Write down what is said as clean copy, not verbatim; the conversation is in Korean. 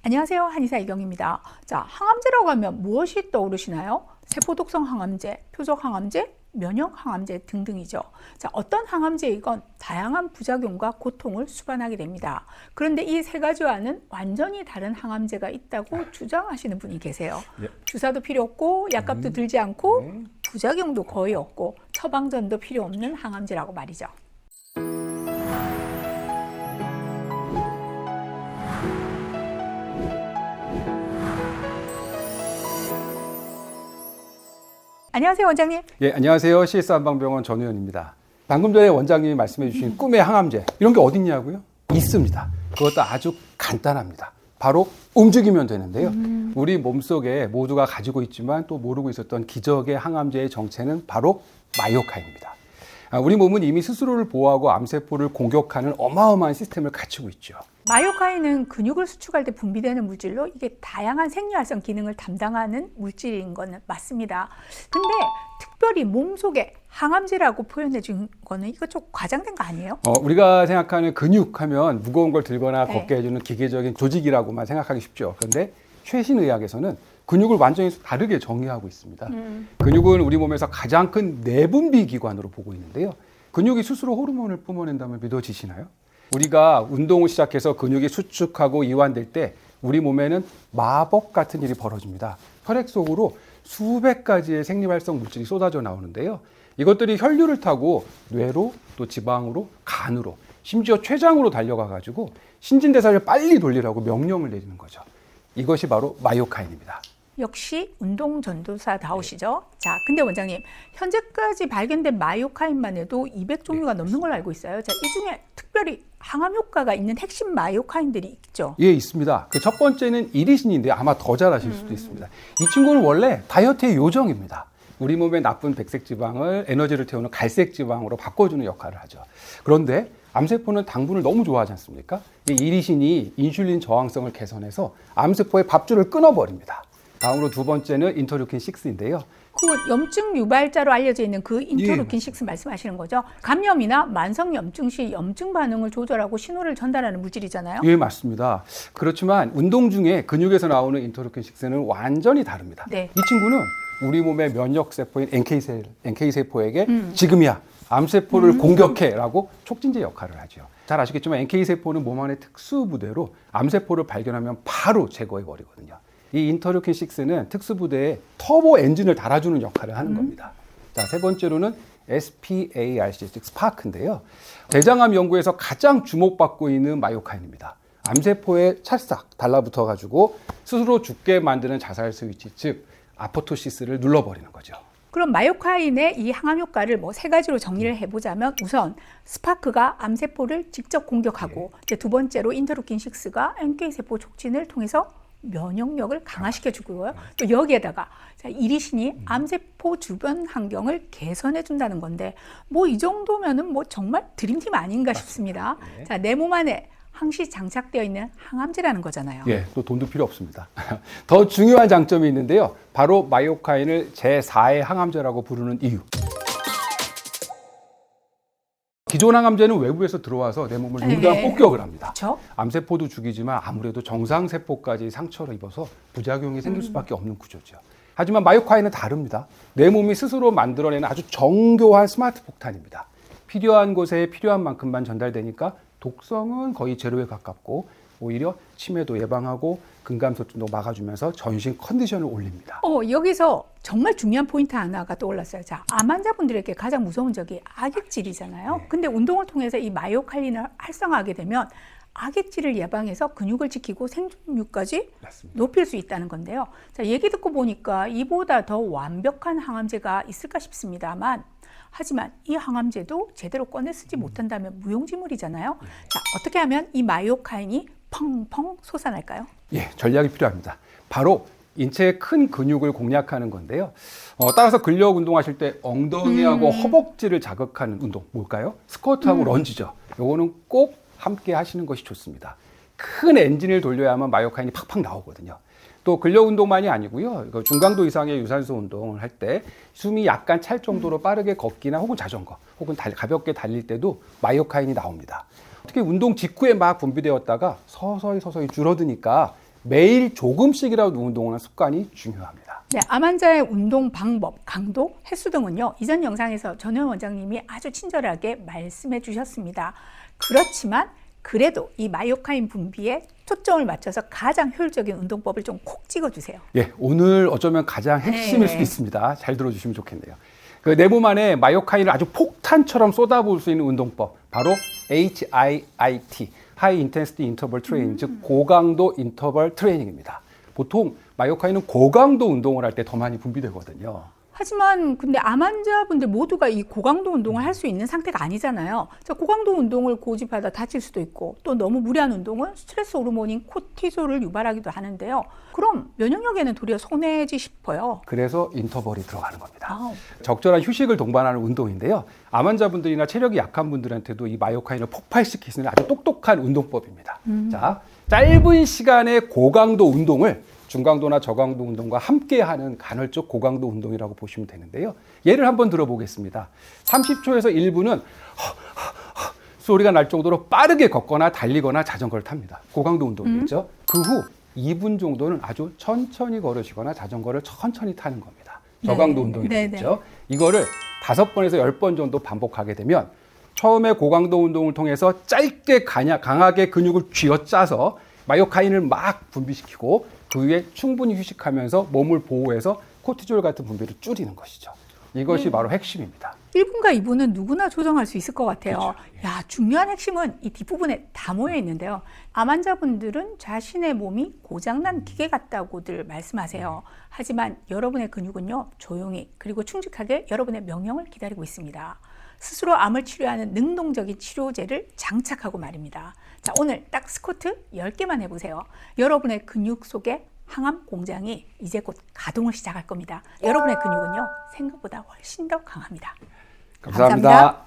안녕하세요. 한의사 이경입니다. 자, 항암제라고 하면 무엇이 떠오르시나요? 세포독성 항암제, 표적 항암제, 면역 항암제 등등이죠. 자, 어떤 항암제이건 다양한 부작용과 고통을 수반하게 됩니다. 그런데 이 세 가지와는 완전히 다른 항암제가 있다고 주장하시는 분이 계세요. 예. 주사도 필요 없고 약값도 들지 않고 부작용도 거의 없고 처방전도 필요 없는 항암제라고 말이죠. 안녕하세요, 원장님. 예, 안녕하세요. CS 한방병원 전우현입니다. 방금 전에 원장님이 말씀해 주신 꿈의 항암제, 이런 게 어딨냐고요? 있습니다. 그것도 아주 간단합니다. 바로 움직이면 되는데요. 우리 몸속에 모두가 가지고 있지만 또 모르고 있었던 기적의 항암제의 정체는 바로 마이오카인입니다. 우리 몸은 이미 스스로를 보호하고 암세포를 공격하는 어마어마한 시스템을 갖추고 있죠. 마이오카인은 근육을 수축할 때 분비되는 물질로 이게 다양한 생리활성 기능을 담당하는 물질인 건 맞습니다. 근데 특별히 몸속에 항암제라고 표현해 준 거는 이거 좀 과장된 거 아니에요? 우리가 생각하는 근육하면 무거운 걸 들거나 네. 걷게 해주는 기계적인 조직이라고만 생각하기 쉽죠. 그런데 최신 의학에서는 근육을 완전히 다르게 정의하고 있습니다. 근육은 우리 몸에서 가장 큰 내분비 기관으로 보고 있는데요. 근육이 스스로 호르몬을 뿜어낸다면 믿어지시나요? 우리가 운동을 시작해서 근육이 수축하고 이완될 때 우리 몸에는 마법 같은 일이 벌어집니다. 혈액 속으로 수백 가지의 생리활성 물질이 쏟아져 나오는데요. 이것들이 혈류를 타고 뇌로 또 지방으로 간으로 심지어 췌장으로 달려가 가지고 신진대사를 빨리 돌리라고 명령을 내리는 거죠. 이것이 바로 마이오카인입니다. 역시 운동 전도사다우시죠? 자, 근데 원장님, 현재까지 발견된 마이오카인만 해도 200종류가 넘는 걸로 알고 있어요. 자, 이 중에 특별히 항암 효과가 있는 핵심 마이오카인들이 있죠? 예, 있습니다. 그 첫 번째는 이리신인데 아마 더 잘 아실 수도 있습니다. 이 친구는 원래 다이어트의 요정입니다. 우리 몸에 나쁜 백색 지방을 에너지를 태우는 갈색 지방으로 바꿔주는 역할을 하죠. 그런데 암세포는 당분을 너무 좋아하지 않습니까? 이 이리신이 인슐린 저항성을 개선해서 암세포의 밥줄을 끊어버립니다. 다음으로 두 번째는 인터루킨 6인데요. 그 염증 유발자로 알려져 있는 그 인터루킨 6 말씀하시는 거죠? 감염이나 만성 염증 시 염증 반응을 조절하고 신호를 전달하는 물질이잖아요. 예, 맞습니다. 그렇지만 운동 중에 근육에서 나오는 인터루킨 6는 완전히 다릅니다. 네. 이 친구는 우리 몸의 면역세포인 NK세포에게 지금이야, 암세포를 공격해라고 촉진제 역할을 하죠. 잘 아시겠지만 NK세포는 몸 안의 특수부대로 암세포를 발견하면 바로 제거해버리거든요. 이 인터루킨 6는 특수부대에 터보 엔진을 달아주는 역할을 하는 겁니다. 자, 세 번째로는 SPARC, 즉 스파크인데요. 대장암 연구에서 가장 주목받고 있는 마이오카인입니다. 암세포에 찰싹 달라붙어가지고 스스로 죽게 만드는 자살 스위치, 즉 아포토시스를 눌러버리는 거죠. 그럼 마이오카인의 이 항암 효과를 뭐 세 가지로 정리를 해보자면 우선 스파크가 암세포를 직접 공격하고 이제 두 번째로 인터루킨 6가 NK세포 촉진을 통해서 면역력을 강화시켜 주고요. 또 여기에다가 이리신이 암세포 주변 환경을 개선해 준다는 건데 뭐 이 정도면은 뭐 정말 드림팀 아닌가 싶습니다. 네. 자, 내 몸 안에 항시 장착되어 있는 항암제라는 거잖아요. 예, 또 돈도 필요 없습니다. 더 중요한 장점이 있는데요. 바로 마이오카인을 제4의 항암제라고 부르는 이유. 기존 항암제는 외부에서 들어와서 내 몸을 융단 폭격을 합니다. 그렇죠? 암세포도 죽이지만 아무래도 정상세포까지 상처를 입어서 부작용이 생길 수밖에 없는 구조죠. 하지만 마이오카인은 다릅니다. 내 몸이 스스로 만들어내는 아주 정교한 스마트 폭탄입니다. 필요한 곳에 필요한 만큼만 전달되니까 독성은 거의 제로에 가깝고 오히려 치매도 예방하고 근감소증도 막아주면서 전신 컨디션을 올립니다. 여기서 정말 중요한 포인트 하나가 떠올랐어요. 자, 암 환자분들에게 가장 무서운 적이 악액질이잖아요. 네. 근데 운동을 통해서 이 마이오카인을 활성화하게 되면 악액질을 예방해서 근육을 지키고 생존율까지 맞습니다. 높일 수 있다는 건데요. 자, 얘기 듣고 보니까 이보다 더 완벽한 항암제가 있을까 싶습니다만 하지만 이 항암제도 제대로 꺼내 쓰지 못한다면 무용지물이잖아요. 자, 어떻게 하면 이 마이오카인이 펑펑 솟아날까요? 예, 전략이 필요합니다. 바로 인체의 큰 근육을 공략하는 건데요. 따라서 근력 운동하실 때 엉덩이하고 허벅지를 자극하는 운동 뭘까요? 스쿼트하고 런지죠. 요거는 꼭 함께 하시는 것이 좋습니다. 큰 엔진을 돌려야만 마이오카인이 팍팍 나오거든요. 또 근력 운동만이 아니고요. 이거 중강도 이상의 유산소 운동을 할 때 숨이 약간 찰 정도로 빠르게 걷기나 혹은 자전거 혹은 가볍게 달릴 때도 마이오카인이 나옵니다. 특히 운동 직후에 막 분비되었다가 서서히 줄어드니까 매일 조금씩이라도 운동하는 습관이 중요합니다. 네, 암 환자의 운동 방법, 강도, 횟수 등은요. 이전 영상에서 전효연 원장님이 아주 친절하게 말씀해 주셨습니다. 그렇지만 그래도 이 마이오카인 분비에 초점을 맞춰서 가장 효율적인 운동법을 좀 콕 찍어주세요. 예, 오늘 어쩌면 가장 핵심일 수도 있습니다. 잘 들어주시면 좋겠네요. 그 내 몸 안에 마이오카인을 아주 폭탄처럼 쏟아부을 수 있는 운동법, 바로 HIIT, High Intensity Interval Training, 즉 고강도 인터벌 트레이닝입니다. 보통 마이오카인은 고강도 운동을 할 때 더 많이 분비되거든요. 하지만 근데 암 환자분들 모두가 이 고강도 운동을 할 수 있는 상태가 아니잖아요. 자, 고강도 운동을 고집하다 다칠 수도 있고 또 너무 무리한 운동은 스트레스 호르몬인 코티솔을 유발하기도 하는데요. 그럼 면역력에는 도리어 손해지 싶어요. 그래서 인터벌이 들어가는 겁니다. 아우. 적절한 휴식을 동반하는 운동인데요. 암 환자분들이나 체력이 약한 분들한테도 이 마이오카인을 폭발시킬 수 있는 아주 똑똑한 운동법입니다. 자, 짧은 시간에 고강도 운동을 중강도나 저강도 운동과 함께하는 간헐적 고강도 운동이라고 보시면 되는데요. 예를 한번 들어보겠습니다. 30초에서 1분은 소리가 날 정도로 빠르게 걷거나 달리거나 자전거를 탑니다. 고강도 운동이겠죠. 그 후 2분 정도는 아주 천천히 걸으시거나 자전거를 천천히 타는 겁니다. 저강도 운동이 되겠죠. 이거를 5번에서 10번 정도 반복하게 되면 처음에 고강도 운동을 통해서 짧게 강하게 근육을 쥐어짜서 마이오카인을 막 분비시키고 그 후에 충분히 휴식하면서 몸을 보호해서 코티졸 같은 분비를 줄이는 것이죠. 이것이 바로 핵심입니다. 1분과 2분은 누구나 조정할 수 있을 것 같아요. 그렇죠. 야, 중요한 핵심은 이 뒷부분에 다 모여 있는데요. 암 환자분들은 자신의 몸이 고장난 기계 같다고들 말씀하세요. 하지만 여러분의 근육은요, 조용히 그리고 충직하게 여러분의 명령을 기다리고 있습니다. 스스로 암을 치료하는 능동적인 치료제를 장착하고 말입니다. 자, 오늘 딱 스쿼트 10개만 해보세요. 여러분의 근육 속에 항암 공장이 이제 곧 가동을 시작할 겁니다. 여러분의 근육은요, 생각보다 훨씬 더 강합니다. 감사합니다.